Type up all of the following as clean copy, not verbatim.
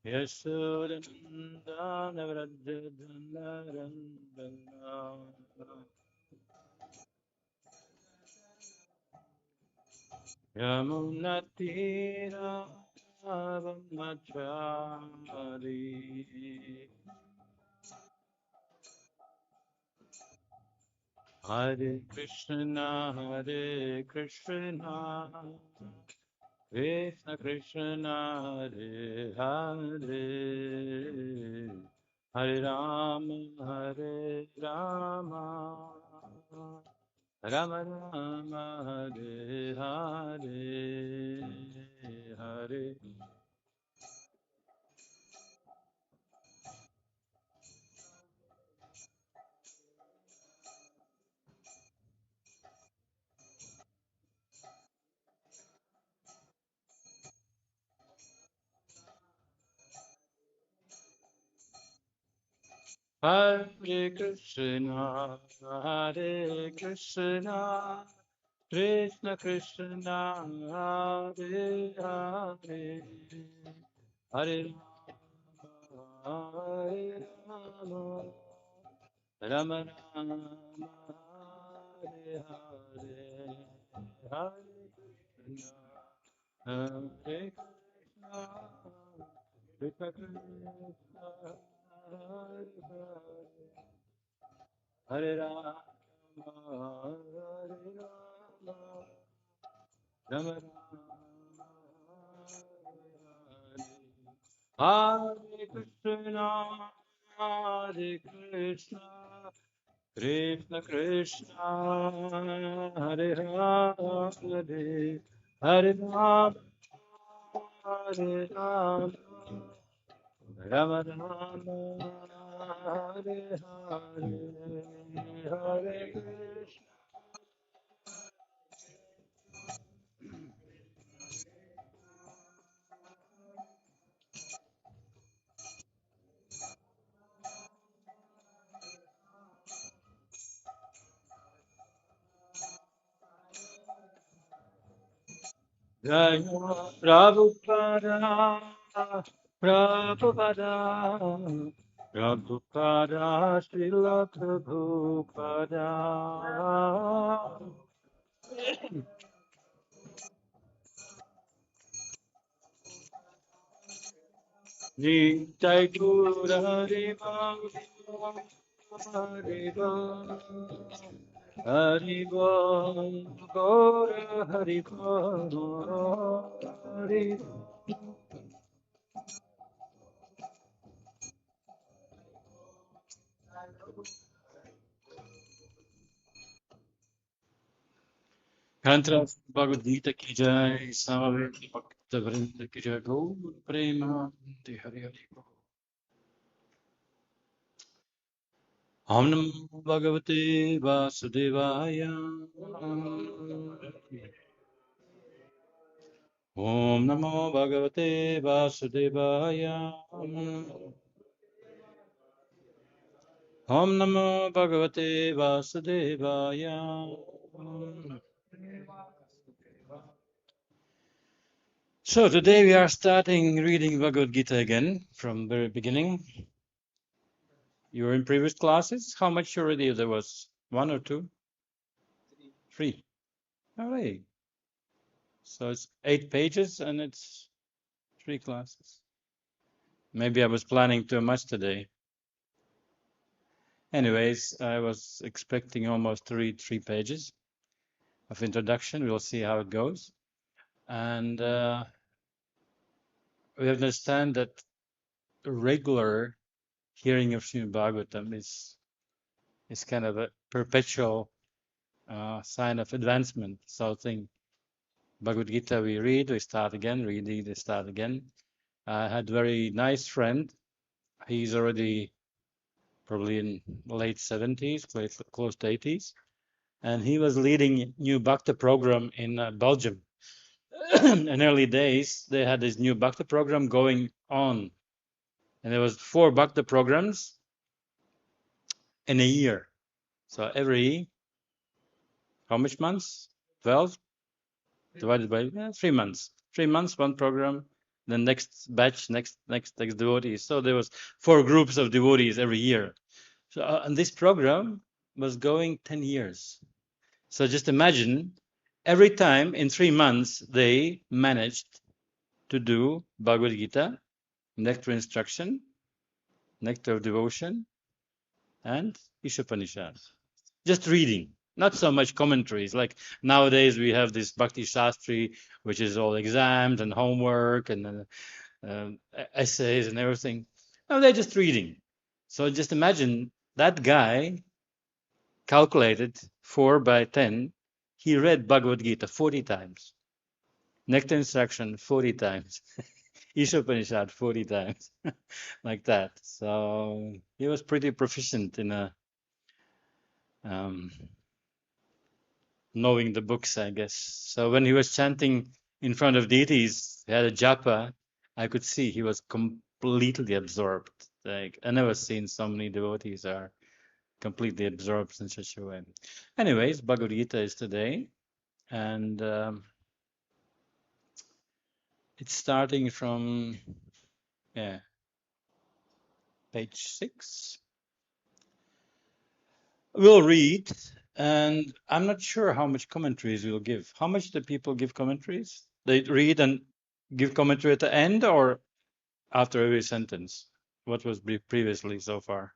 Yasodhanandana Vrajadhanarandana Yamunatira Avamachari Hare Krishna Krishna Krishna Hare Hare Hare Rama Rama Rama Hare Hare Hare Hare Krishna Krishna Krishna Hare Hare Hare Rama Rama Rama Hare Hare Hare Krishna Hare Krishna Krishna Krishna Hare Hare Hare Rama Hare Rama Rama Rama Hare Krishna Krishna Krishna Hare Hare Hare Rama Hare Rama Rama Rama Hare Hare Hare Krishna Jaya Prabhupada, Prabhupada, Prabhupada, Srila Prabhupada. Nitai Gura Hariva, Hariva, Hariva, Gora Hariva, Hariva. Kantra Bhagavad-Gita ki jai, Samaveta Bhakta Vrinda ki jai, Gaur Prema Hari Hari. Om Namo Bhagavate Vasudevaya. Om Namo Bhagavate Vasudevaya. Om Namo Bhagavate Vasudevaya. So today we are starting reading Bhagavad-Gita again from very beginning. You were in previous classes. How much already there was? 1 or 2? 3. All right. So it's 8 pages and it's 3 classes. Maybe I was planning too much today. Anyways, I was expecting almost to read 3 pages of introduction. We'll see how it goes. And we understand that regular hearing of Srimad Bhagavatam is kind of a perpetual sign of advancement. So I think Bhagavad Gita we read, we start again, read, we start again. I had a very nice friend. He's already probably in late 70s, close to 80s. And he was leading new Bhakti program in Belgium. In early days, they had this new Bhakti program going on. And there was 4 Bhakti programs in a year. So every, how much months? 12? Divided by 3 months. 3 months, 1 program. then next batch, next devotees. So there was 4 groups of devotees every year. So and this program was going 10 years. So just imagine, every time in 3 months they managed to do Bhagavad-Gita, Nectar Instruction, Nectar of Devotion, and Ishopanishad. Just reading, not so much commentaries. Like nowadays we have this Bhakti Shastri, which is all exams and homework and essays and everything. No, they're just reading. So just imagine that guy calculated 4 by 10. He read Bhagavad Gita 40 times, Nectar Instruction 40 times, Ishopanishad 40 times, like that. So he was pretty proficient in um, knowing the books, I guess. So when he was chanting in front of deities, he had a japa, I could see he was completely absorbed. Like I never seen so many devotees are completely absorbed in such a way. Anyways, Bhagavad Gita is today, and it's starting from page 6. We'll read, and I'm not sure how much commentaries we'll give. How much do people give commentaries? They read and give commentary at the end or after every sentence? What was previously so far?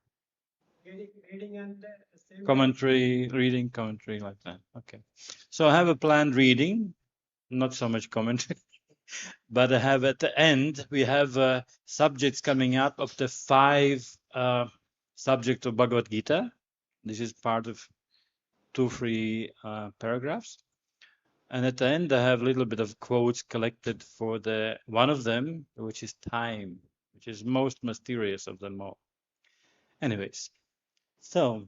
Reading and Commentary, reading, commentary, like that. Okay. So I have a planned reading, not so much commentary, but I have at the end, we have subjects coming up of the 5 subjects of Bhagavad Gita. This is part of 2 free paragraphs. And at the end, I have a little bit of quotes collected for the one of them, which is time, which is most mysterious of them all. Anyways, so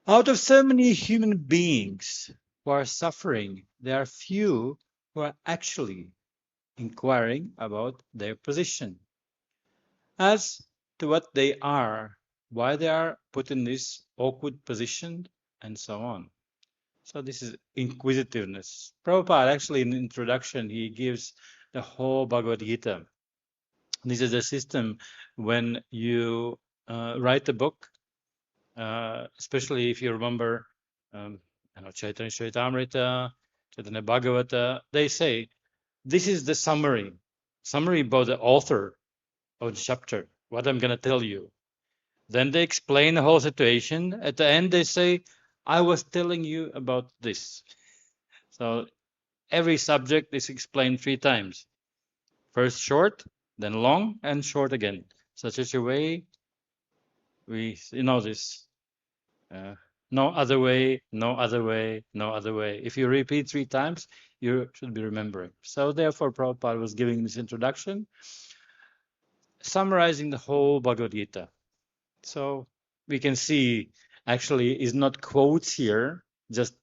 out of so many human beings who are suffering, there are few who are actually inquiring about their position as to what they are, why they are put in this awkward position, and so on. So this is inquisitiveness. Prabhupada actually in the introduction, he gives the whole Bhagavad Gita. This is a system when you write a book, especially if you remember Chaitanya Charitamrita, Chaitanya Bhagavata, they say, this is the summary about the author of the chapter, what I'm going to tell you. Then they explain the whole situation. At the end, they say, I was telling you about this. So every subject is explained 3 times. First short, then long, and short again. Such a way, you know this. No other way, no other way, no other way. If you repeat 3 times, you should be remembering. So therefore, Prabhupada was giving this introduction, summarizing the whole Bhagavad Gita. So we can see, actually, is not quotes here, just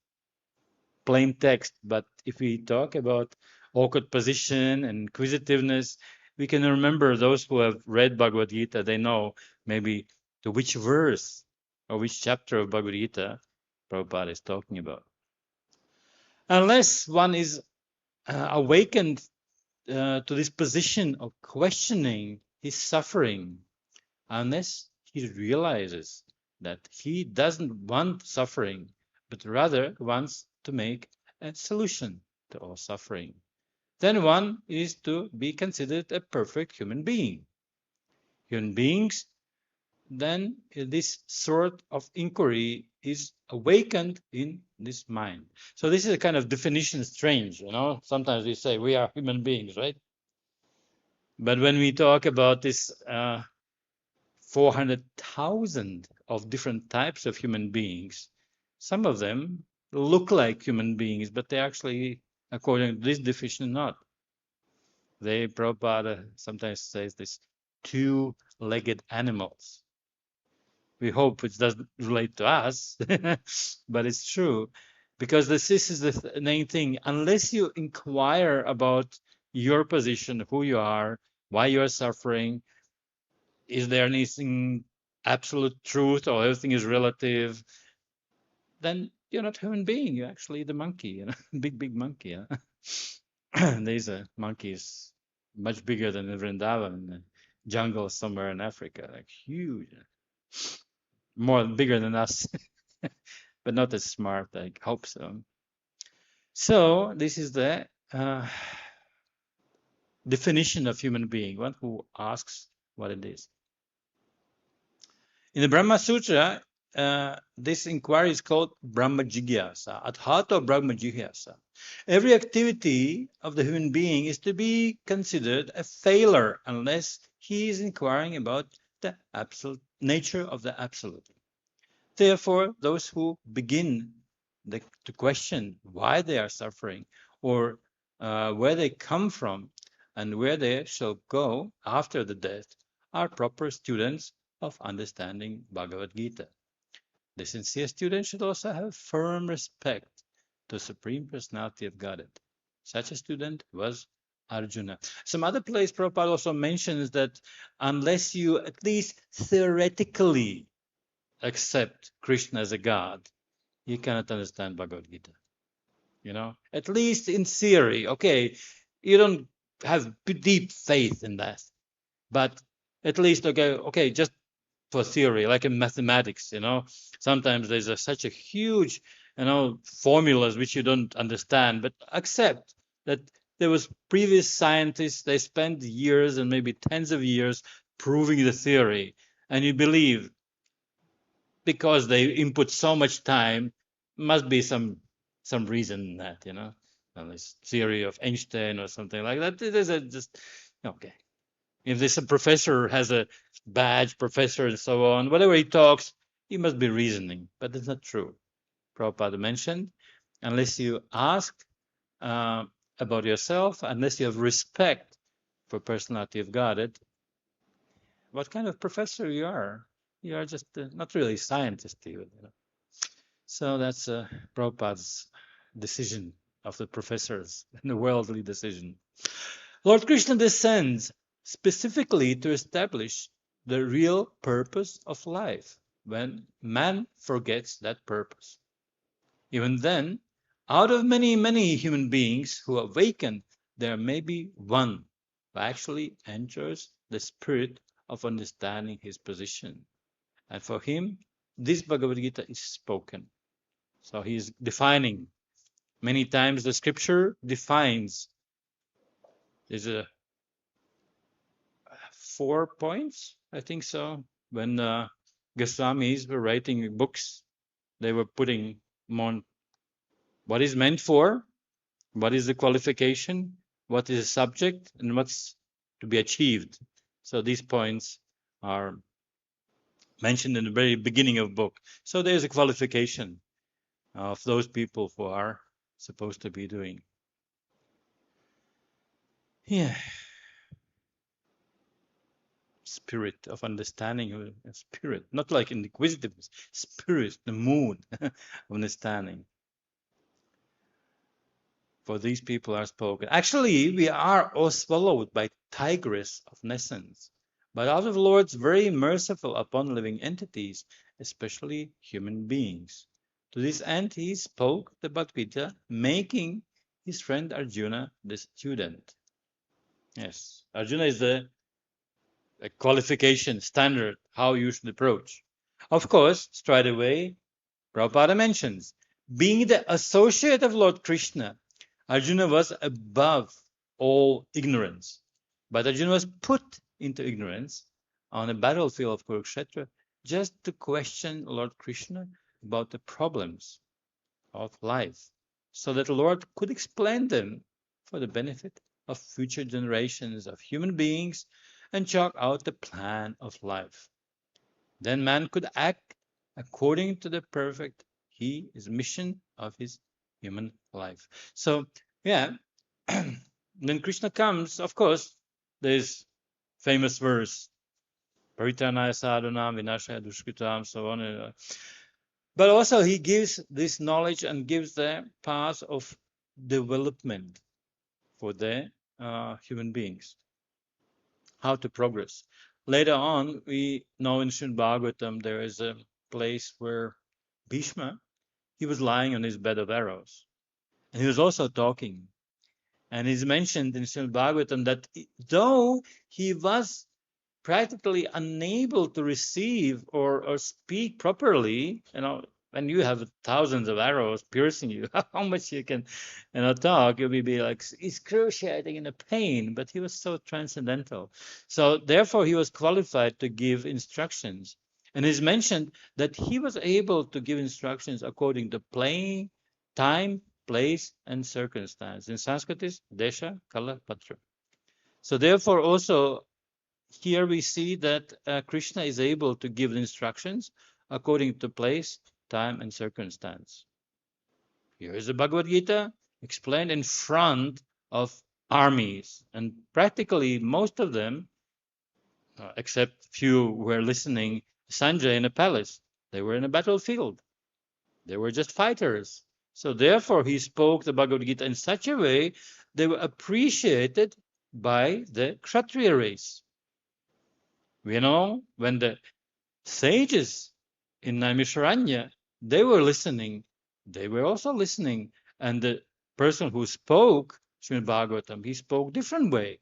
plain text. But if we talk about awkward position and inquisitiveness, we can remember those who have read Bhagavad Gita, they know maybe to which verse or which chapter of Bhagavad Gita Prabhupada is talking about. Unless one is awakened to this position of questioning his suffering, unless he realizes that he doesn't want suffering, but rather wants to make a solution to all suffering, then one is to be considered a perfect human being. Human beings, then this sort of inquiry is awakened in this mind. So this is a kind of definition strange, you know. Sometimes we say we are human beings, right? But when we talk about this 400,000 of different types of human beings, some of them look like human beings, but they actually, according to this definition, not. They, Prabhupada sometimes says this, 2-legged animals. We hope it doesn't relate to us, but it's true. Because this is the main thing. Unless you inquire about your position, who you are, why you are suffering, is there anything absolute truth or everything is relative, then you're not a human being. You're actually the monkey, big monkey. These monkeys much bigger than the Vrindavan, the jungle somewhere in Africa, like huge, more bigger than us, but not as smart. I hope so. So this is the definition of human being, one who asks what it is. In the Brahma Sutra, this inquiry is called Brahma Jigyasa, Adhata Brahma Jigyasa. Every activity of the human being is to be considered a failure unless he is inquiring about the absolute nature of the absolute. Therefore, those who begin to question why they are suffering or where they come from and where they shall go after the death are proper students of understanding Bhagavad-Gita. The sincere student should also have firm respect to the Supreme Personality of Godhead. Such a student was Arjuna. Some other place Prabhupada also mentions that unless you at least theoretically accept Krishna as a God, you cannot understand Bhagavad-Gita. You know, at least in theory, okay, you don't have deep faith in that, but at least, okay, just for theory, like in mathematics, you know, sometimes there's such a huge, formulas which you don't understand, but accept that there was previous scientists, they spent years and maybe tens of years proving the theory, and you believe because they input so much time, must be some reason in that, this theory of Einstein or something like that. There's just okay. If this professor has a badge, professor and so on, whatever he talks, he must be reasoning. But that's not true. Prabhupada mentioned, unless you ask about yourself, unless you have respect for personality of God, what kind of professor you are just not really a scientist even. So that's Prabhupada's decision of the professors, and the worldly decision. Lord Krishna descends specifically to establish the real purpose of life when man forgets that purpose. Even then, out of many, many human beings who awaken, there may be one who actually enters the spirit of understanding his position. And for him, this Bhagavad Gita is spoken. So he's defining. Many times the scripture defines. There's 4 points, I think so. When Goswamis were writing books, they were putting on what is meant for, what is the qualification, what is the subject, and what's to be achieved. So these points are mentioned in the very beginning of the book. So there's a qualification of those people who are supposed to be doing. Yeah. Spirit of understanding, spirit, not like inquisitiveness, spirit, the mood of understanding. For these people are spoken. Actually, we are all swallowed by tigress of nescience, but out of the Lord's very merciful upon living entities, especially human beings. To this end, he spoke the Bhagavad-Gita, making his friend Arjuna the student. Yes, Arjuna is the qualification, standard, how you should approach. Of course, straight away, Prabhupada mentions, being the associate of Lord Krishna, Arjuna was above all ignorance. But Arjuna was put into ignorance on the battlefield of Kurukshetra just to question Lord Krishna about the problems of life, so that the Lord could explain them for the benefit of future generations of human beings and chalk out the plan of life. Then man could act according to the perfect mission of his human life. So, yeah, when Krishna comes, of course, there's famous verse, Paritanaya sadhanam vinashaya dushkritam, so on. But also he gives this knowledge and gives the path of development for the human beings, how to progress. Later on, we know in Srimad Bhagavatam there is a place where Bhishma, he was lying on his bed of arrows. And he was also talking. And it's mentioned in Srimad Bhagavatam that though he was practically unable to receive or speak properly, when you have thousands of arrows piercing you, how much you can, talk, you'll be like excruciating in a pain, but he was so transcendental. So therefore, he was qualified to give instructions. And it's mentioned that he was able to give instructions according to time, place, and circumstance. In Sanskrit is Desha, Kala, Patra. So therefore, also here we see that Krishna is able to give instructions according to place, time, and circumstance. Here is the Bhagavad-Gita explained in front of armies, and practically most of them, except few who were listening, Sanjay in a palace. They were in a battlefield. They were just fighters. So therefore, he spoke the Bhagavad-Gita in such a way they were appreciated by the Kshatriya race. When the sages in Naimisharanya, they were listening, they were also listening. And the person who spoke Srimad Bhagavatam, he spoke different way,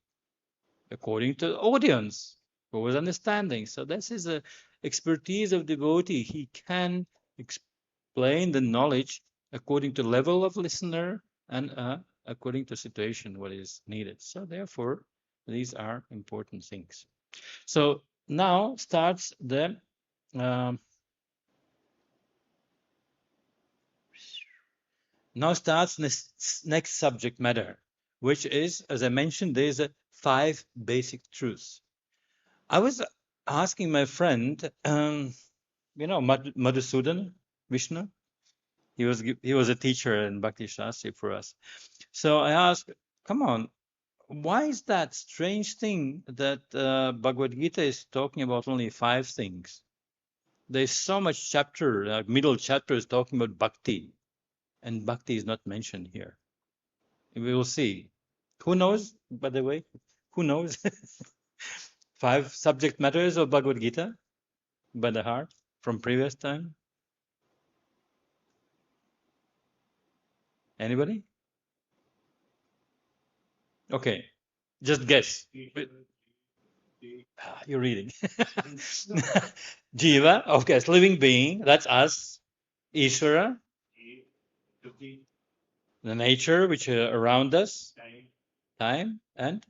according to the audience who was understanding. So this is the expertise of devotee. He can explain the knowledge according to level of listener and according to situation, what is needed. So therefore, these are important things. So now starts the next subject matter, which is, as I mentioned, there's 5 basic truths. I was asking my friend, Madhusudan Vishnu. He was a teacher in Bhakti Shastri for us. So I asked, come on, why is that strange thing that Bhagavad Gita is talking about only 5 things? There's so much chapter, middle chapter is talking about bhakti, and bhakti is not mentioned here. We will see. Who knows, by the way? Who knows? 5 subject matters of Bhagavad Gita by the heart from previous time? Anybody? Okay, just guess. You're reading. Jiva, of course, living being, that's us. Ishvara, the nature which are around us, time, and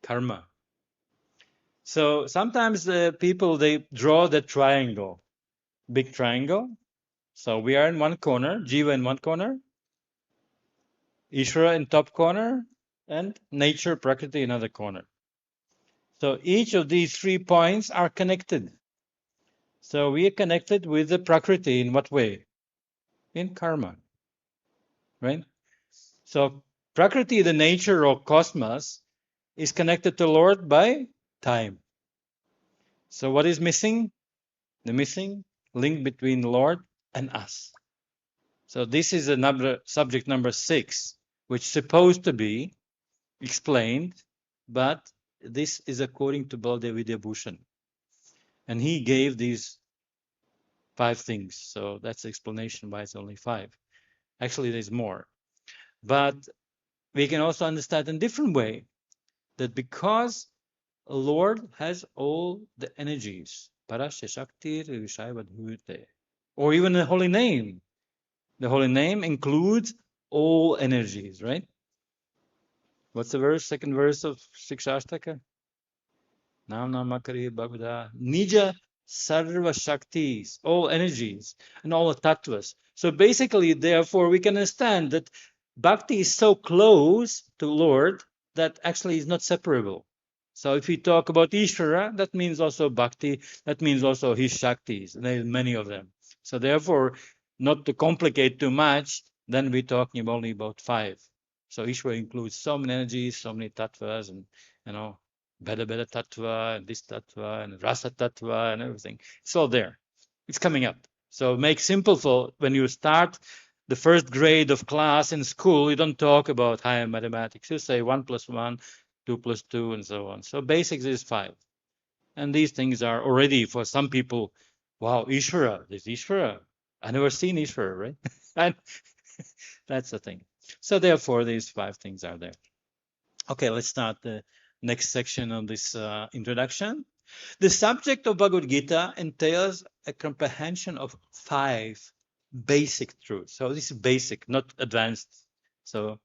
karma. So sometimes the people, they draw the triangle, big triangle. So we are in one corner, Jiva in one corner, Ishvara in top corner, and nature, Prakriti in another corner. So each of these 3 points are connected. So we are connected with the Prakriti in what way? In karma, right? So Prakriti, the nature of cosmos, is connected to Lord by time. So what is missing? The missing link between Lord and us. So this is subject number 6, which is supposed to be explained, but this is according to Baldev Vidyabhushan. And he gave these 5 things. So that's the explanation why it's only 5. Actually, there's more. But we can also understand in a different way that because Lord has all the energies, Parasya Shakti Vishayavadhute, or even the holy name. The holy name includes all energies, right? What's the verse? Second verse of Shikshashtaka? Nam Namakari Bhagavada. Nija Sarva Shaktis, all energies and all the tattvas. So basically, therefore, we can understand that bhakti is so close to Lord that actually is not separable. So if we talk about Ishvara, that means also bhakti, that means also his Shaktis, and there are many of them. So therefore, not to complicate too much, then we're talking only about 5. So Ishvara includes so many energies, so many tattvas, and Beda tattva, and this tattva, and rasa tattva, and everything. It's all there. It's coming up. So make simple for when you start the first grade of class in school, you don't talk about higher mathematics. You say 1 + 1, 2 + 2, and so on. So basics is 5. And these things are already, for some people, wow, Ishvara, there's Ishvara. I never seen Ishvara, right? And that's the thing. So therefore, these 5 things are there. Okay, let's start the next section of this introduction. The subject of Bhagavad-Gita entails a comprehension of 5 basic truths. So this is basic, not advanced. So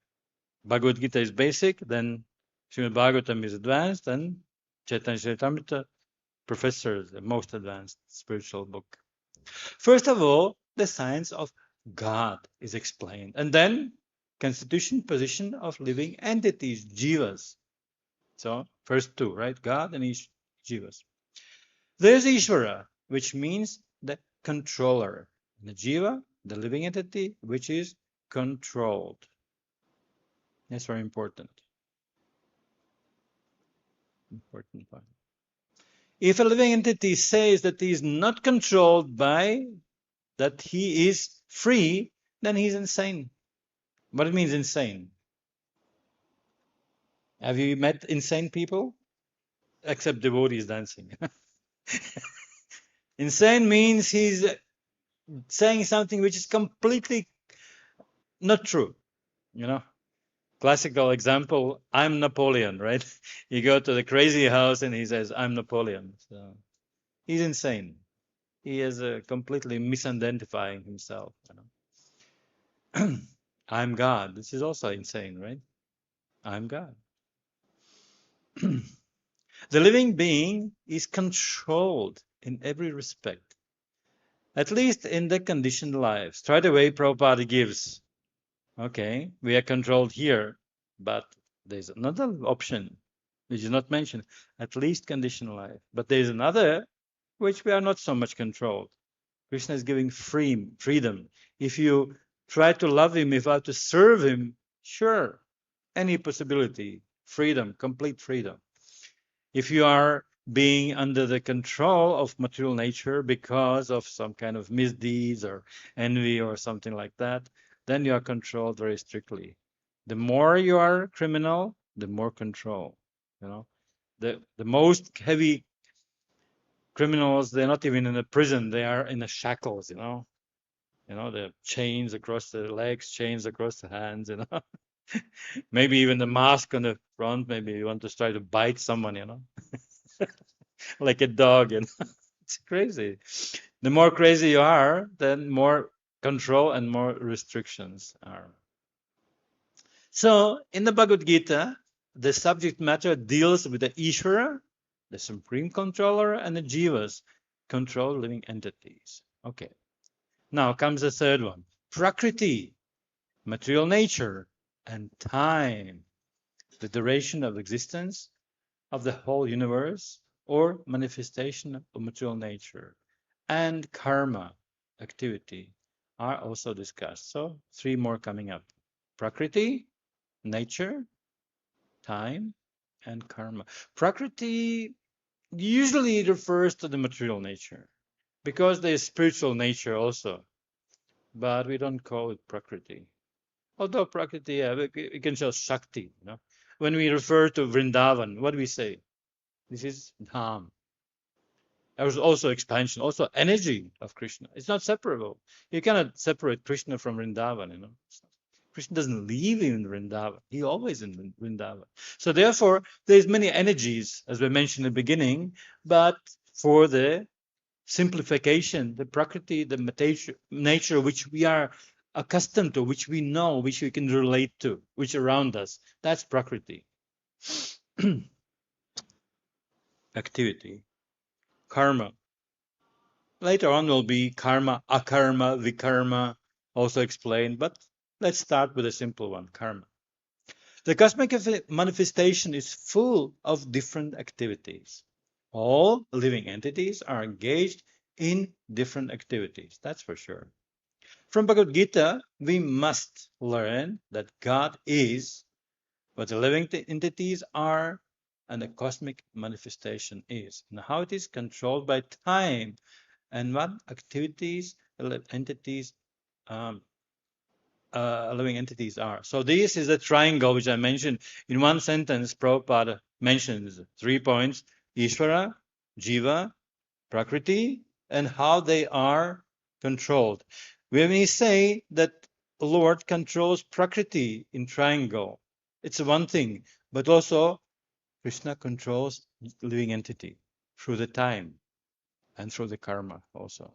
Bhagavad-Gita is basic, then Srimad Bhagavatam is advanced, and Chaitanya Charitamrita, Professor, the most advanced spiritual book. First of all, the science of God is explained, and then constitution, position of living entities, jivas. So first 2, right? God and jivas. There's Ishvara, which means the controller. The jiva, the living entity, which is controlled. That's very important. Important point. If a living entity says that he is not controlled by, that he is free, then he's insane. What it means insane? Have you met insane people? Except devotees dancing. Insane means he's saying something which is completely not true. You know, classical example, I'm Napoleon, right? You go to the crazy house and he says, I'm Napoleon. So he's insane. He is completely misidentifying himself. You know? I'm God. This is also insane, right? I'm God. The living being is controlled in every respect, at least in the conditioned life. Straight away, Prabhupada gives, okay, we are controlled here, but there's another option, which is not mentioned, at least conditioned life. But there's another, which we are not so much controlled. Krishna is giving freedom. If you try to love him, if you have to serve him, sure, any possibility, freedom, complete freedom. If you are being under the control of material nature because of some kind of misdeeds or envy or something like that, then you are controlled very strictly. The more you are criminal, the more control. You know, the most heavy criminals, they're not even in a prison, they are in the shackles, you know, the chains across the legs, chains across the hands, you know. Maybe even the mask on the front, maybe you want to try to bite someone, you know. Like a dog, you know. It's crazy. The more crazy you are, then more control and more restrictions are. So in the Bhagavad Gita, the subject matter deals with the Ishvara, the supreme controller, and the jivas, controlled living entities. Okay. Now comes the third one. Prakriti, material nature, and time, the duration of existence of the whole universe or manifestation of material nature, and karma, activity, are also discussed. So 3 more coming up. Prakriti, nature, time, and karma. Prakriti usually refers to the material nature because there is spiritual nature also, but we don't call it Prakriti. Although Prakriti, we can show Shakti. You know? When we refer to Vrindavan, what do we say? This is Dham. There was also expansion, also energy of Krishna. It's not separable. You cannot separate Krishna from Vrindavan, you know. Krishna doesn't live in Vrindavan. He always in Vrindavan. So therefore, there's many energies, as we mentioned in the beginning, but for the simplification, the Prakriti, the nature which we are accustomed to, which we know, which we can relate to, which around us, that's Prakriti. Activity. Karma. Later on will be karma, akarma, vikarma, also explained, but let's start with a simple one, karma. The cosmic manifestation is full of different activities. All living entities are engaged in different activities, that's for sure. From Bhagavad Gita, we must learn that God is what the living entities are and the cosmic manifestation is, and how it is controlled by time, and what activities entities, living entities are. So this is a triangle which I mentioned. In one sentence, Prabhupada mentions 3 points: Ishvara, Jiva, Prakriti, and how they are controlled. When we say that Lord controls Prakriti in triangle. It's one thing, but also Krishna controls living entity through the time and through the karma also.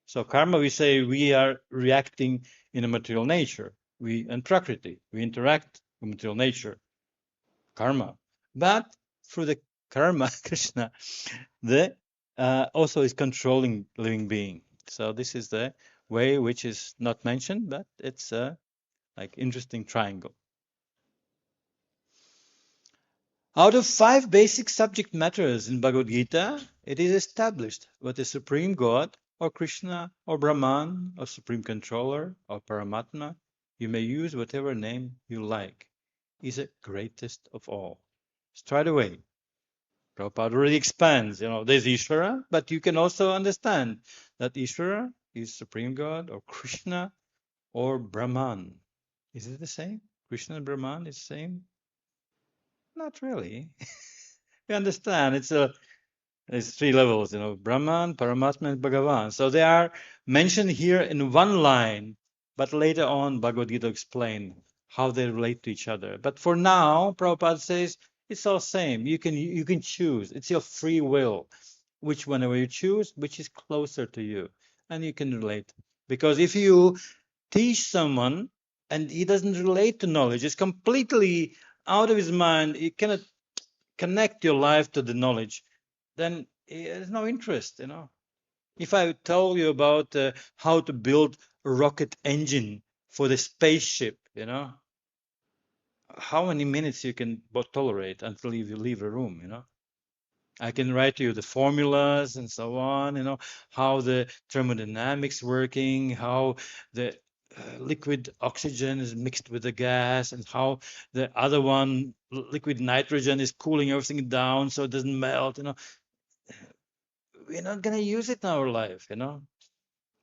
So karma, we say we are reacting in a material nature. We and Prakriti, we interact with material nature, karma. But through the karma, Krishna, the also is controlling living being. So this is the way which is not mentioned, but it's a like interesting triangle. Out of 5 basic subject matters in Bhagavad Gita, it is established what the Supreme God, or Krishna, or Brahman, or Supreme Controller, or Paramatma, you may use whatever name you like, is the greatest of all. Straight away, Prabhupada already expands, there's Ishvara, but you can also understand that Ishvara is Supreme God, or Krishna, or Brahman. Is it the same? Krishna and Brahman is the same? Not really. You understand, it's 3 levels, Brahman, Paramatma, and Bhagavan. So they are mentioned here in one line, but later on Bhagavad Gita explain how they relate to each other. But for now, Prabhupada says it's all same. You can choose. It's your free will, whenever you choose, which is closer to you, and you can relate. Because if you teach someone and he doesn't relate to knowledge, it's completely out of his mind, he cannot connect your life to the knowledge, then there's no interest. If I tell you about how to build a rocket engine for the spaceship, how many minutes you can tolerate until you leave a room, I can write to you the formulas and so on, how the thermodynamics working, how the liquid oxygen is mixed with the gas, and how the other one, liquid nitrogen, is cooling everything down so it doesn't melt. We're not going to use it in our life,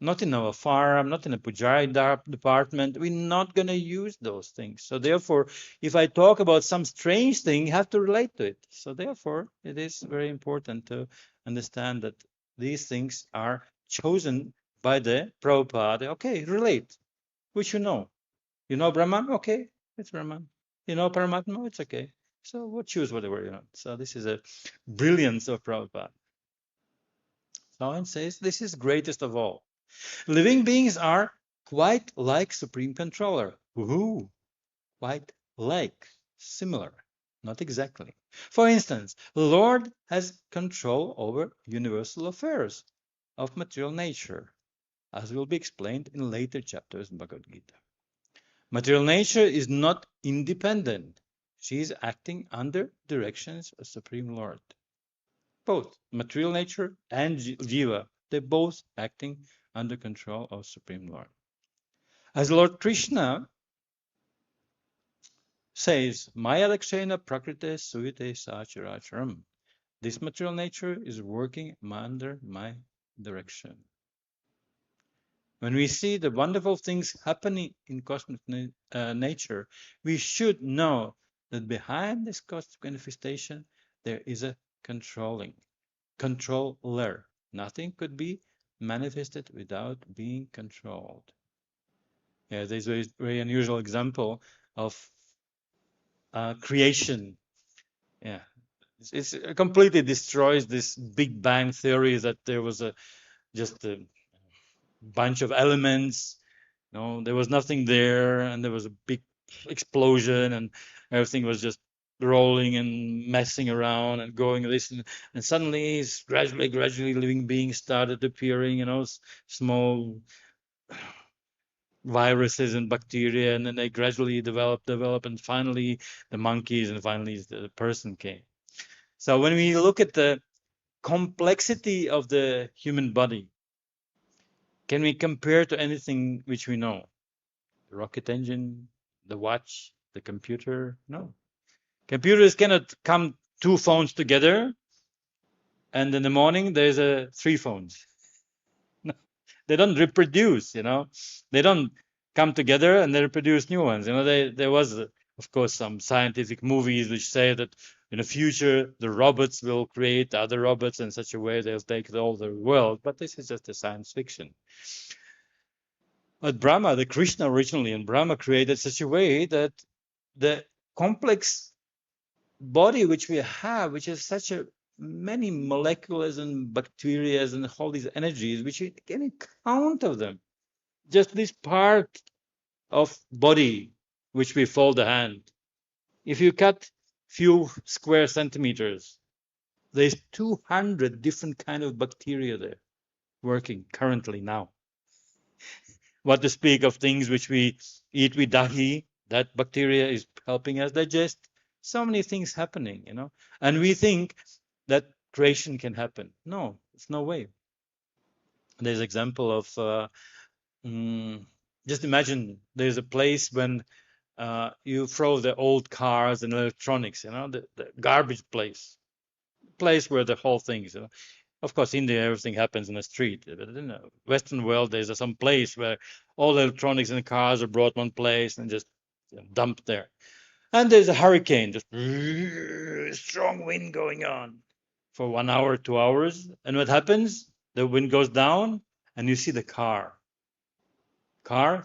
not in our farm, not in a pujari department. We're not going to use those things. So therefore, if I talk about some strange thing, you have to relate to it. So therefore, it is very important to understand that these things are chosen by the Prabhupada. Okay, relate, which you know. You know Brahman? Okay, it's Brahman. You know Paramatma? It's okay. So we'll choose whatever you know. So this is a brilliance of Prabhupada. So it says, this is greatest of all. Living beings are quite like Supreme Controller. Woohoo! Quite like, similar, not exactly. For instance, the Lord has control over universal affairs of material nature, as will be explained in later chapters in Bhagavad Gita. Material nature is not independent. She is acting under directions of Supreme Lord. Both material nature and jiva, they're both acting under control of Supreme Lord. As Lord Krishna says, Maya Lakshana Prakrite Suyate Sacharacharam. This material nature is working under my direction. When we see the wonderful things happening in cosmic nature, we should know that behind this cosmic manifestation, there is a controller. Nothing could be manifested without being controlled. Yeah, there's a very unusual example of creation. Yeah, it completely destroys this Big Bang theory that there was just a bunch of elements. There was nothing there, and there was a big explosion, and everything was just rolling and messing around and going this, and suddenly, gradually, living beings started appearing. Small viruses and bacteria, and then they gradually develop, and finally the monkeys, and finally the person came. So when we look at the complexity of the human body, can we compare to anything which we know? The rocket engine, the watch, the computer? No. Computers cannot come 2 phones together, and in the morning there's 3 phones. They don't reproduce, They don't come together and they reproduce new ones. There was, of course, some scientific movies which say that in the future the robots will create other robots in such a way they'll take all the world. But this is just a science fiction. But Brahma, the Krishna originally, and Brahma created such a way that the complex body which we have, which is such a many molecules and bacteria and all these energies, which you can count of them. Just this part of body which we fold the hand. If you cut few square centimeters, there's 200 different kind of bacteria there working currently now. What to speak of things which we eat with dahi, that bacteria is helping us digest. So many things happening, and we think that creation can happen. No, it's no way. There's example of just imagine there's a place when you throw the old cars and electronics, the garbage place where the whole thing is. Of course, India, everything happens in the street. But in the Western world, there's some place where all the electronics and cars are brought one place and just dumped there. And there's a hurricane, just strong wind going on for 1 hour, 2 hours. And what happens? The wind goes down and you see the car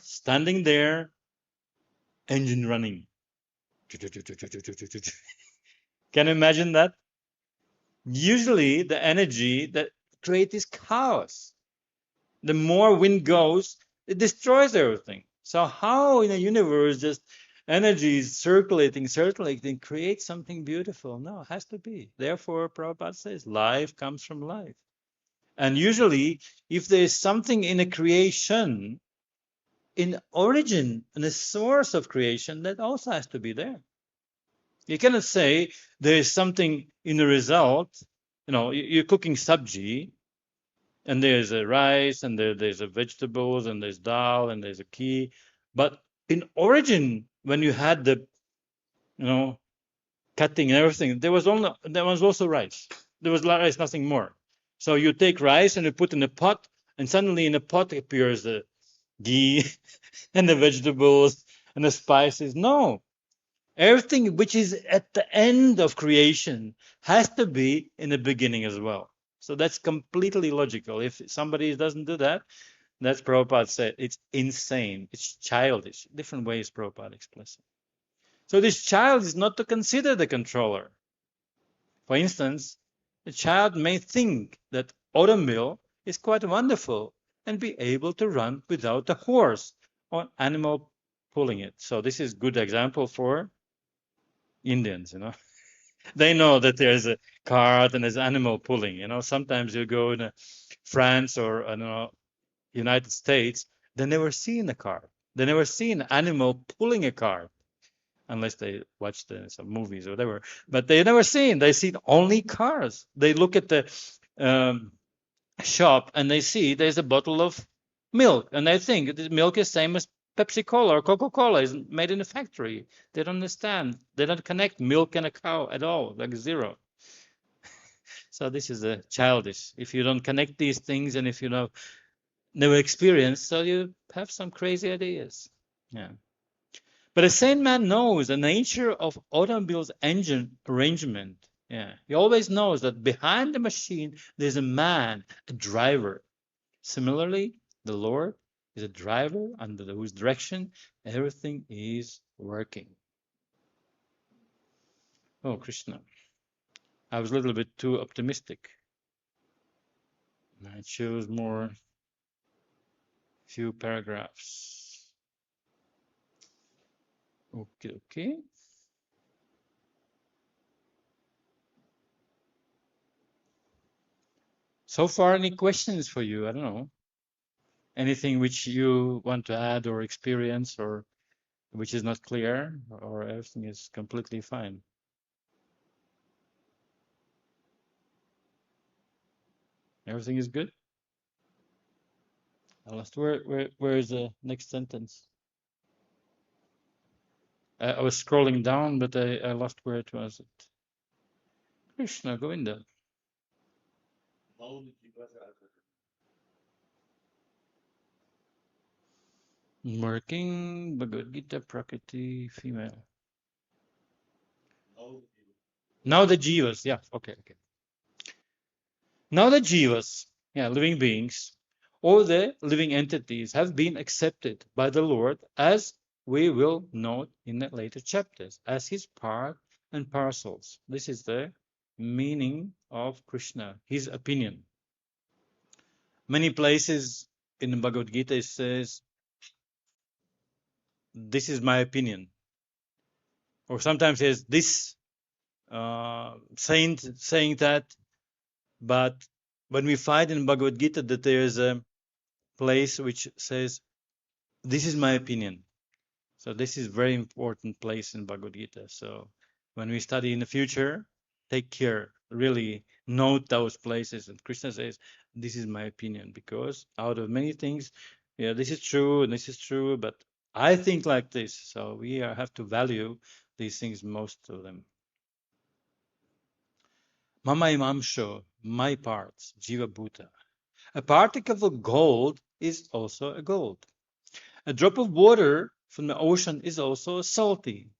standing there, engine running. Can you imagine that? Usually the energy that creates this chaos. The more wind goes, it destroys everything. So how in a universe just energy is circulating, creates something beautiful? No, it has to be. Therefore, Prabhupada says, life comes from life. And usually, if there's something in a creation, in origin, in the source of creation, that also has to be there. You cannot say there is something in the result. You're cooking sabji, and there's a rice, and there's a vegetables, and there's dal, and there's a ghee. But in origin, when you had the, cutting and everything, there was also rice. There was rice, nothing more. So you take rice and you put in a pot, and suddenly in the pot appears the ghee and the vegetables and the spices. No, everything which is at the end of creation has to be in the beginning as well. So that's completely logical. If somebody doesn't do that, that's Prabhupada said, it's insane. It's childish. Different ways Prabhupada explains it. So this child is not to consider the controller. For instance, the child may think that automobile is quite wonderful and be able to run without a horse or animal pulling it. So this is good example for Indians, They know that there's a cart and there's animal pulling, Sometimes you go in France or United States, they never seen a cart. They never seen an animal pulling a cart, unless they watch some movies or whatever. But they never seen. They see only cars. They look at the shop and they see there's a bottle of milk, and they think the milk is same as Pepsi Cola or Coca Cola is made in a factory. They don't understand. They don't connect milk and a cow at all, like zero. So this is a childish. If you don't connect these things, and if you never experience, so you have some crazy ideas. Yeah. But a sane man knows the nature of automobile's engine arrangement. Yeah. He always knows that behind the machine there's a man, a driver. Similarly, the Lord is a driver under whose direction everything is working. Oh, Krishna. I was a little bit too optimistic. I chose more few paragraphs. Okay. So far, any questions for you? I don't know. Anything which you want to add or experience, or which is not clear, or everything is completely fine? Everything is good? I lost where is the next sentence? I was scrolling down, but I lost where it was. Krishna Govinda. Working Bhagavad-Gita Prakriti female. Now the jivas, yeah, okay. Now the jivas, living beings, all the living entities have been accepted by the Lord, as we will note in the later chapters, as his part and parcels. This is the meaning of Krishna, his opinion. Many places in the Bhagavad-Gita it says, this is my opinion. Or sometimes it says, this saint saying that, but when we find in Bhagavad-Gita that there is a place which says, this is my opinion. So this is very important place in Bhagavad Gita. So when we study in the future, take care, really note those places. And Krishna says, this is my opinion, because out of many things, yeah, this is true and this is true, but I think like this. So we have to value these things, most of them. Mama imamsho, my parts, jiva bhuta. A particle of gold is also a gold. A drop of water from the ocean is also salty.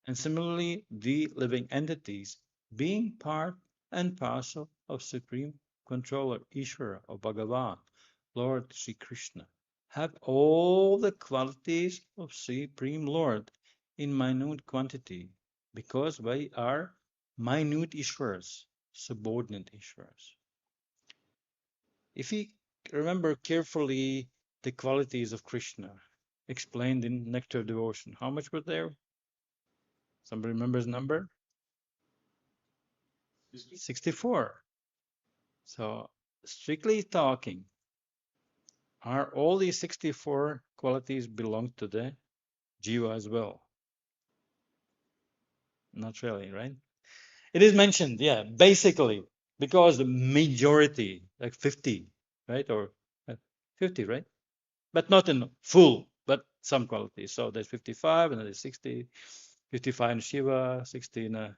And similarly, the living entities, being part and parcel of Supreme Controller, Ishvara, or Bhagavan, Lord Sri Krishna, have all the qualities of Supreme Lord in minute quantity, because we are minute Ishvaras, subordinate Ishvaras. If we remember carefully the qualities of Krishna explained in Nectar of Devotion, how much were there? Somebody remembers the number? 64. So, strictly talking, are all these 64 qualities belong to the jiva as well? Not really, right? It is mentioned, yeah, basically, because the majority, like 50, right? Or 50, right? But not in full, but some qualities. So there's 55, and there's 60, 55 in Shiva, 60 in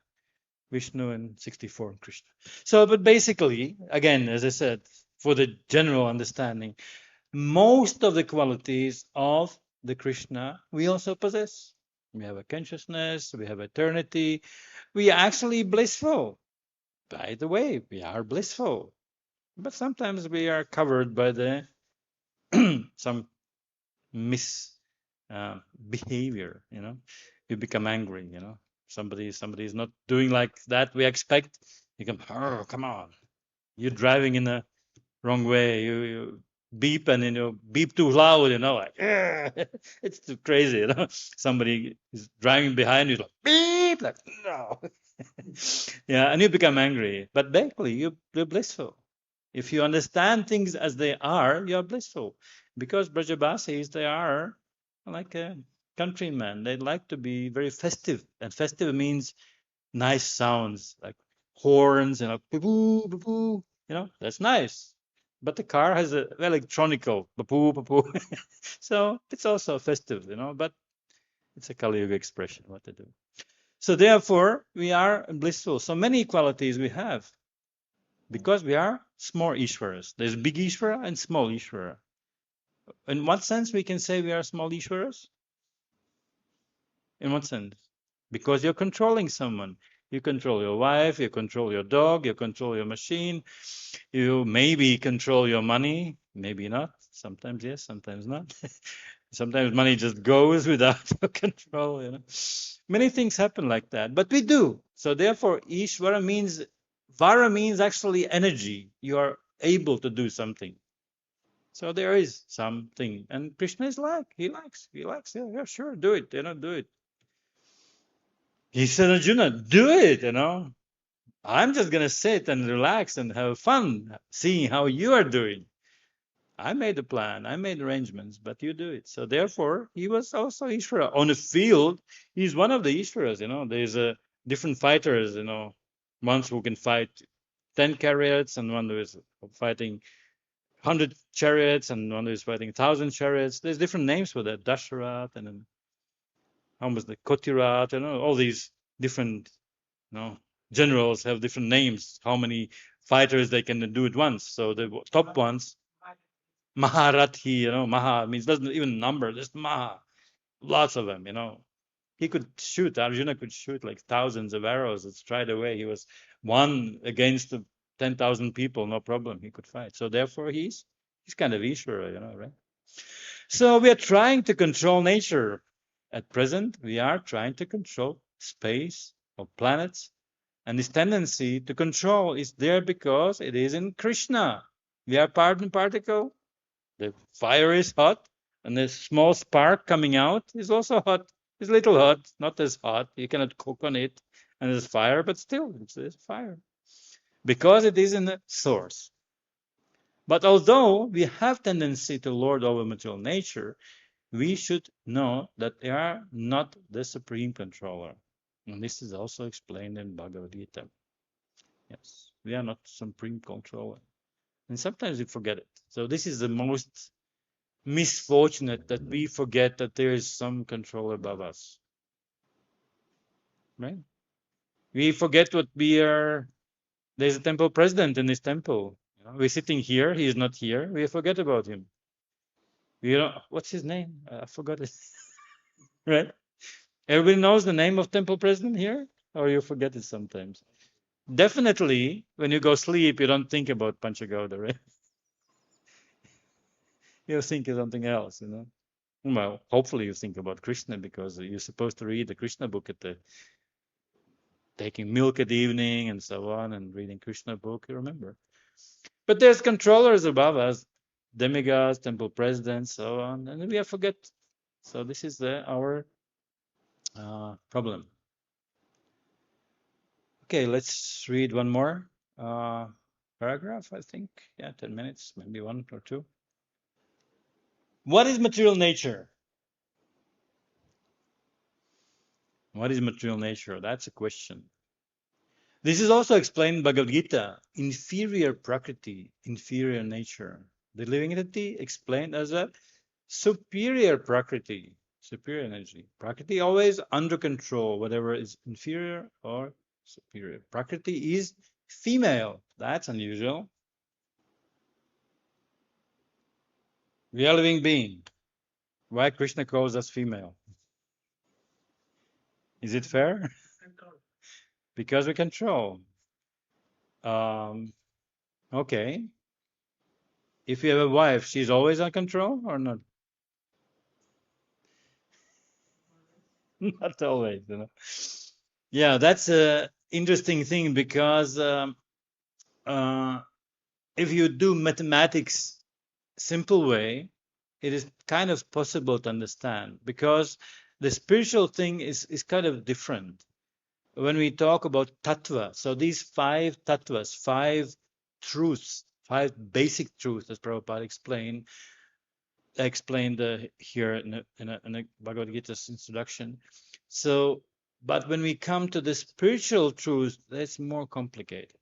Vishnu, and 64 in Krishna. So, but basically, again, as I said, for the general understanding, most of the qualities of the Krishna we also possess. We have a consciousness, we have eternity, we are actually blissful. By the way, we are blissful. But sometimes we are covered by the some misbehavior, You become angry, Somebody is not doing like that we expect. You come, oh, come on. You're driving in the wrong way. You beep and beep too loud, like it's too crazy, Somebody is driving behind you, like beep, like no. Yeah, and you become angry. But basically, you're blissful. If you understand things as they are, you are blissful. Because Brajabasis, they are like a countrymen. They like to be very festive, and festive means nice sounds like horns and boo boo boo. That's nice. But the car has a electronical boo boo. So it's also festive, But it's a Kali Yuga expression what to do. So therefore, we are blissful. So many qualities we have, because we are small Ishwaras. There's big Ishvara and small Ishvara. In what sense we can say we are small Ishwaras? In what sense? Because you're controlling someone. You control your wife, you control your dog, you control your machine, you maybe control your money, maybe not. Sometimes yes, sometimes not. Sometimes money just goes without your control, Many things happen like that, but we do. So therefore, Ishvara means, Vara means actually energy. You are able to do something. So there is something. And Krishna is he likes, yeah, sure, do it, do it. He said, Arjuna, do it, I'm just going to sit and relax and have fun seeing how you are doing. I made a plan, I made arrangements, but you do it. So therefore, he was also Ishvara. On the field, he's one of the Ishvaras, There's different fighters, ones who can fight 10 chariots, and one who is fighting 100 chariots, and one who is fighting 1,000 chariots. There's different names for that. Dasharath, and then almost the Kotirat, all these different, generals have different names, how many fighters they can do at once. So the top ones, Maharathi, Maha means doesn't even number, just Maha, lots of them, He could shoot, Arjuna could shoot like thousands of arrows straight away. He was one against 10,000 people, no problem, he could fight. So therefore he's He's kind of Ishvara, right? So we are trying to control nature. At present, we are trying to control space or planets. And this tendency to control is there because it is in Krishna. We are part and particle. The fire is hot, and the small spark coming out is also hot. It's a little hot, not as hot. You cannot cook on it, and there's fire, but still, it's fire. Because it is in the source. But although we have tendency to lord over material nature, we should know that they are not the supreme controller. And this is also explained in Bhagavad-Gita. Yes, we are not supreme controller. And sometimes we forget it. So this is the most misfortunate, that we forget that there is some control above us. Right? We forget what we are. There's a temple president in this temple. We're sitting here. He is not here. We forget about him. What's his name? I forgot it. Right? Everybody knows the name of temple president here? Or you forget it sometimes? Definitely, when you go sleep, you don't think about Panchagauda, right? You think of something else, Well, hopefully you think about Krishna, because you're supposed to read the Krishna book at taking milk at the evening and so on, and reading Krishna book, you remember. But there's controllers above us, demigods, temple presidents, so on, and we forget. So this is our problem. Okay, let's read one more paragraph, I think. Yeah, 10 minutes, maybe one or two. What is material nature? What is material nature? That's a question. This is also explained in Bhagavad-Gita, inferior prakriti, inferior nature. The living entity explained as a superior prakriti, superior energy. Prakriti always under control, whatever is inferior or superior. Prakriti is female. That's unusual. We are living being. Why Krishna calls us female? Is it fair? Because we control. Okay. If you have a wife, she's always on control or not? Not always, Yeah, that's a interesting thing, because if you do mathematics simple way, it is kind of possible to understand, because the spiritual thing is kind of different. When we talk about tattva, so these 5 tattvas, 5 truths, 5 basic truths, as Prabhupada explained here in a Bhagavad-Gita's introduction. So, but when we come to the spiritual truth, that's more complicated.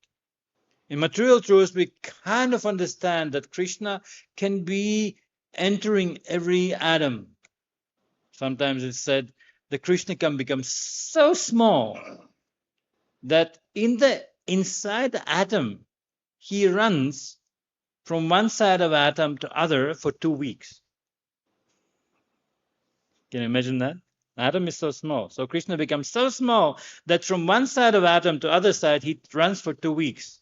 In material truth, we kind of understand that Krishna can be entering every atom. Sometimes it's said that Krishna can become so small that inside the atom, he runs from one side of atom to other for 2 weeks. Can you imagine that? Atom is so small. So Krishna becomes so small that from one side of atom to other side, he runs for 2 weeks.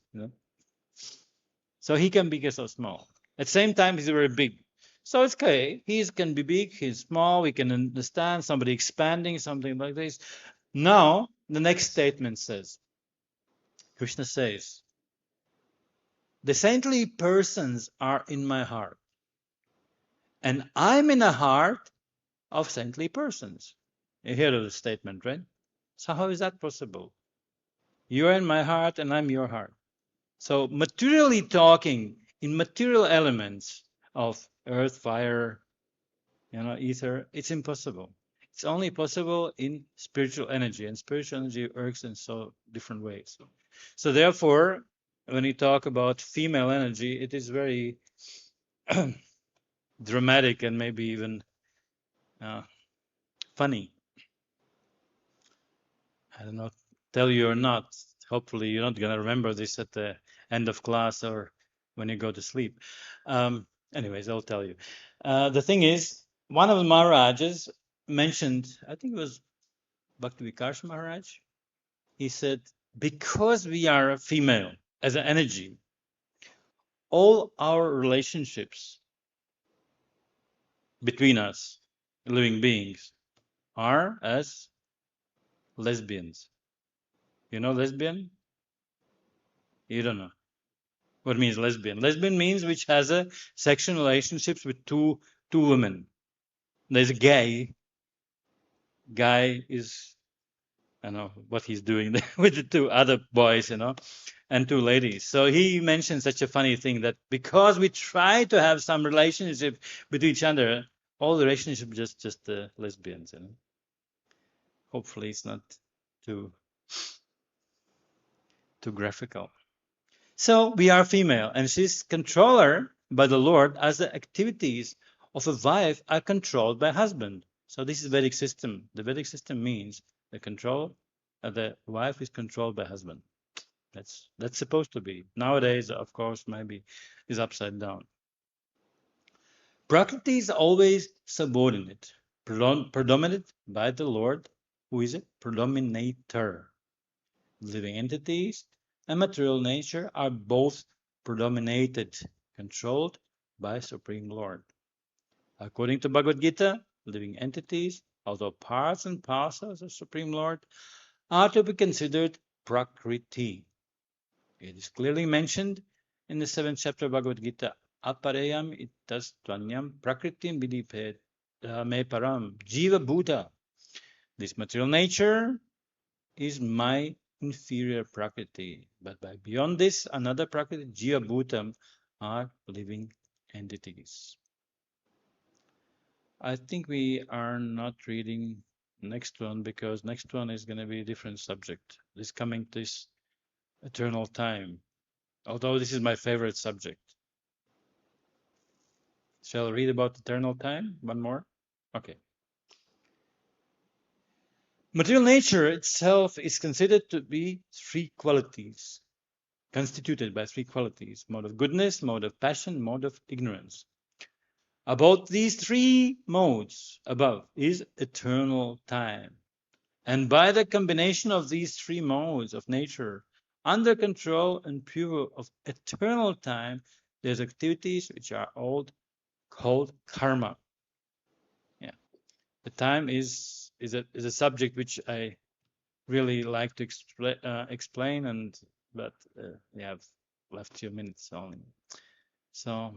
So he can be so small. At the same time, he's very big. So it's okay. He can be big, he's small, we can understand somebody expanding, something like this. Now, the next statement says, Krishna says, the saintly persons are in my heart, and I'm in the heart of saintly persons. You hear the statement, right? So how is that possible? You're in my heart and I'm your heart. So materially talking, in material elements of earth, fire, ether, it's impossible. It's only possible in spiritual energy, and spiritual energy works in so different ways. So therefore, when you talk about female energy, it is very dramatic and maybe even funny. I don't know, tell you or not. Hopefully you're not going to remember this at the end of class or when you go to sleep. Anyways, I'll tell you. The thing is, one of the Maharajas mentioned, I think it was Bhakti-Vikas Maharaj. He said, because we are female as an energy, all our relationships between us, living beings, are as lesbians. You know lesbian? You don't know. What means lesbian? Lesbian means which has a sexual relationships with two women. There's a gay. Guy is, I don't know what he's doing there with the two other boys, and two ladies. So he mentioned such a funny thing that because we try to have some relationship with each other, all the relationship just lesbians, Hopefully it's not too graphical. So we are female, and she's controller by the Lord as the activities of a wife are controlled by husband. So this is Vedic system. The Vedic system means the wife is controlled by husband. That's supposed to be. Nowadays, of course, maybe is upside down. Prakriti is always subordinate, predominant by the Lord, who is a predominator. Living entities and material nature are both predominated, controlled by Supreme Lord. According to Bhagavad-Gita, living entities, although parts and parcels of Supreme Lord, are to be considered Prakriti. It is clearly mentioned in the 7th chapter of Bhagavad-Gita, Aparayam itas tvanyam prakritim vidipet me param jiva Buddha. This material nature is my inferior prakriti, but by beyond this, another prakriti, jiva bhutam, are living entities. I think we are not reading next one because next one is going to be a different subject. This coming to this eternal time, although this is my favorite subject. Shall I read about eternal time? One more? Okay. Material nature itself is considered to be three qualities, constituted by three qualities: mode of goodness, mode of passion, mode of ignorance. About these three modes above is eternal time. And by the combination of these three modes of nature, under control and pure of eternal time, there's activities which are all called karma. Yeah. The time is a subject which I really like to explain, but we have left few minutes only. So,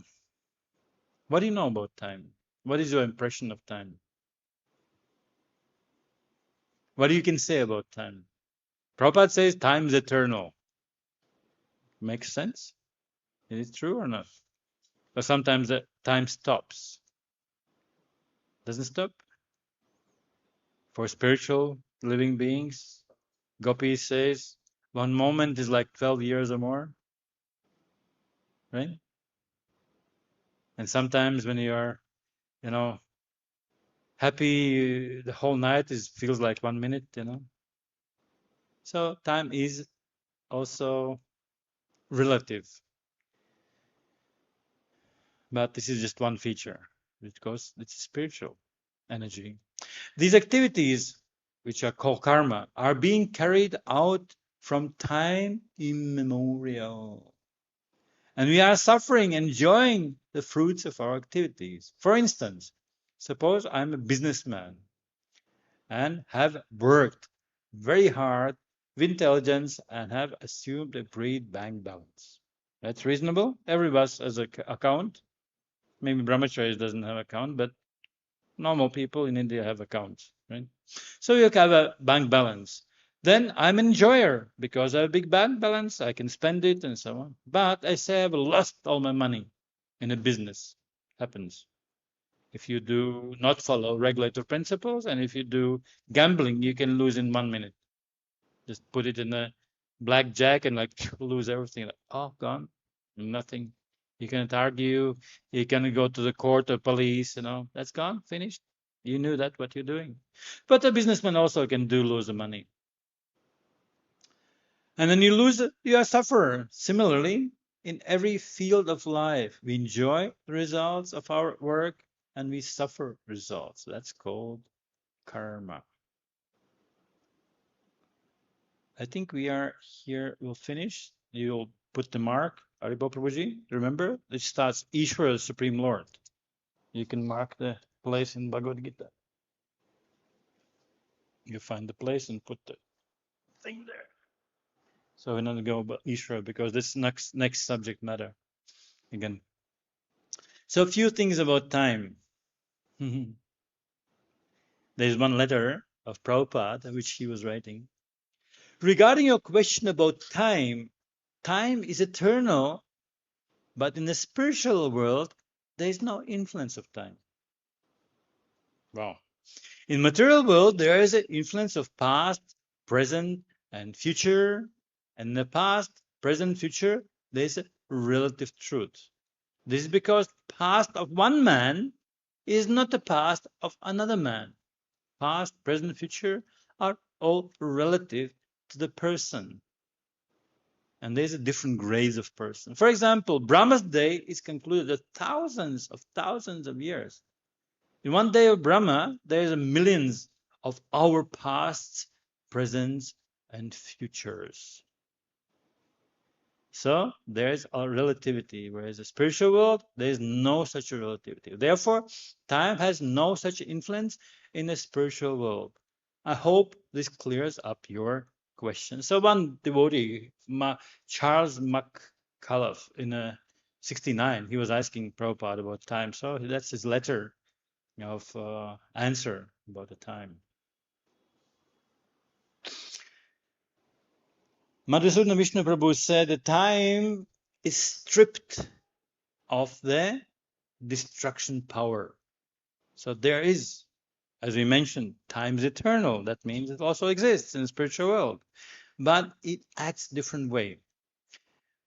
what do you know about time? What is your impression of time? What you can say about time? Prabhupada says time is eternal. Makes sense? Is it true or not? But sometimes the time stops. Doesn't stop? For spiritual living beings, Gopi says one moment is like 12 years or more, right? And sometimes when you are, happy, the whole night feels like 1 minute, So time is also relative, but this is just one feature because it's spiritual energy. These activities, which are called karma, are being carried out from time immemorial. And we are suffering, enjoying the fruits of our activities. For instance, suppose I'm a businessman and have worked very hard with intelligence and have assumed a great bank balance. That's reasonable. Every of us has an account. Maybe brahmacharis doesn't have account, but normal people in India have accounts, right? So you have a bank balance. Then I'm an enjoyer because I have a big bank balance. I can spend it and so on. But I say I've lost all my money in a business. Happens. If you do not follow regulator principles and if you do gambling, you can lose in 1 minute. Just put it in a blackjack and lose everything. Oh, gone. Nothing. You cannot argue. You cannot go to the court or police. That's gone. Finished. You knew that what you're doing. But a businessman also can lose the money. And then you lose it, you are a sufferer. Similarly, in every field of life, we enjoy the results of our work and we suffer results. That's called karma. I think we are here. We'll finish. You'll put the mark Haribo Prabhuji, remember? It starts Ishvara, Supreme Lord. You can mark the place in Bhagavad-Gita. You find the place and put the thing there. So we're not going to go about Ishvara because this next subject matter again. So a few things about time. There's one letter of Prabhupada which he was writing. Regarding your question about time, time is eternal, but in the spiritual world, there is no influence of time. Wow. In material world, there is an influence of past, present, and future. And in the past, present, future, there is a relative truth. This is because past of one man is not the past of another man. Past, present, future are all relative to the person. And there's a different grades of person. For example, Brahma's day is concluded at thousands of years. In one day of Brahma, there are millions of our pasts, presents, and futures. So there is a relativity, whereas the spiritual world, there is no such a relativity. Therefore, time has no such influence in the spiritual world. I hope this clears up your question. So one devotee, Charles McCullough, in 69, he was asking Prabhupada about time. So that's his letter of answer about the time. Madhusudana Vishnu Prabhu said the time is stripped of the destruction power. So there is, as we mentioned, time is eternal. That means it also exists in the spiritual world, but it acts different way.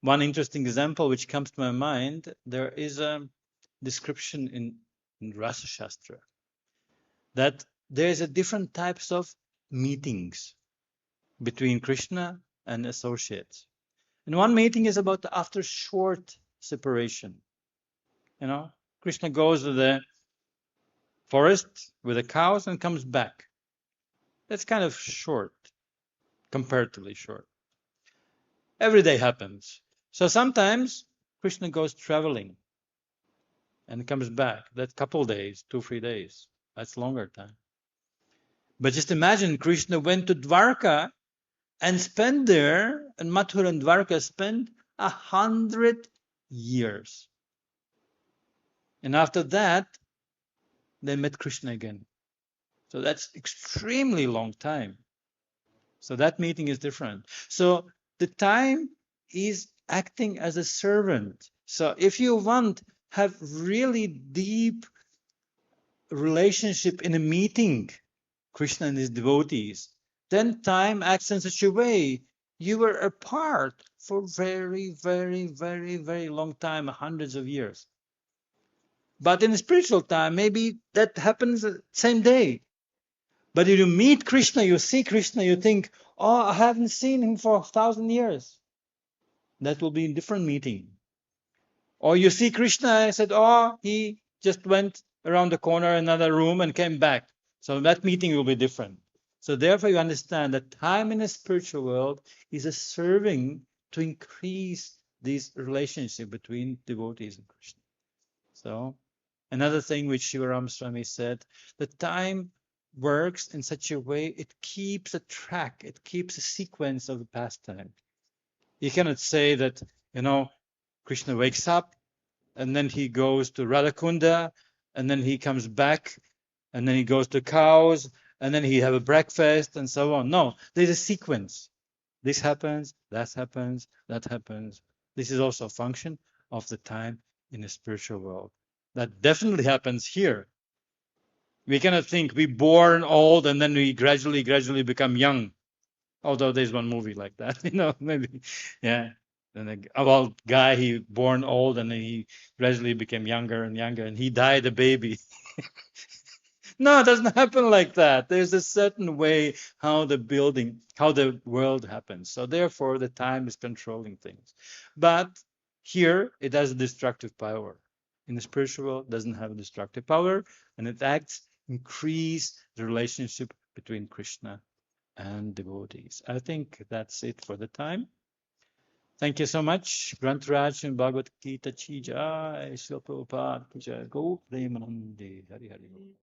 One interesting example which comes to my mind, there is a description in Rasa Shastra that there is a different types of meetings between Krishna and associates. And one meeting is about after short separation. Krishna goes to the forest with the cows and comes back. That's kind of short, comparatively short. Every day happens. So sometimes Krishna goes traveling and comes back. That's couple days, 2-3 days. That's longer time. But just imagine Krishna went to Dwarka and spent there, and Mathura and Dwarka spent 100 years. And after that, they met Krishna again. So that's extremely long time. So that meeting is different. So the time is acting as a servant. So if you want have really deep relationship in a meeting, Krishna and his devotees, then time acts in such a way you were apart for very, very, very, very long time, hundreds of years. But in spiritual time, maybe that happens the same day. But if you meet Krishna, you see Krishna, you think, oh, I haven't seen him for 1,000 years. That will be a different meeting. Or you see Krishna and said, oh, he just went around the corner, another room, and came back. So that meeting will be different. So therefore, you understand that time in the spiritual world is a serving to increase this relationship between devotees and Krishna. So another thing which Shivaram Swami said, the time works in such a way it keeps a track, it keeps a sequence of the pastime. You cannot say that, Krishna wakes up and then he goes to Radhakunda and then he comes back and then he goes to cows and then he have a breakfast and so on. No, there's a sequence. This happens, that happens, that happens. This is also a function of the time in the spiritual world. That definitely happens here. We cannot think we born old and then we gradually become young. Although there's one movie like that, maybe, yeah. And an old guy, he born old and then he gradually became younger and younger and he died a baby. No, it doesn't happen like that. There's a certain way how the world happens. So therefore, the time is controlling things. But here, it has a destructive power. In the spiritual world, it doesn't have a destructive power, and it acts increase the relationship between Krishna and devotees. I think that's it for the time. Thank you so much. Grantaraj and Bhagavad Gita Chi Jai, Srila Prabhupada Ki Jai. Go Premanande. Hari Hari.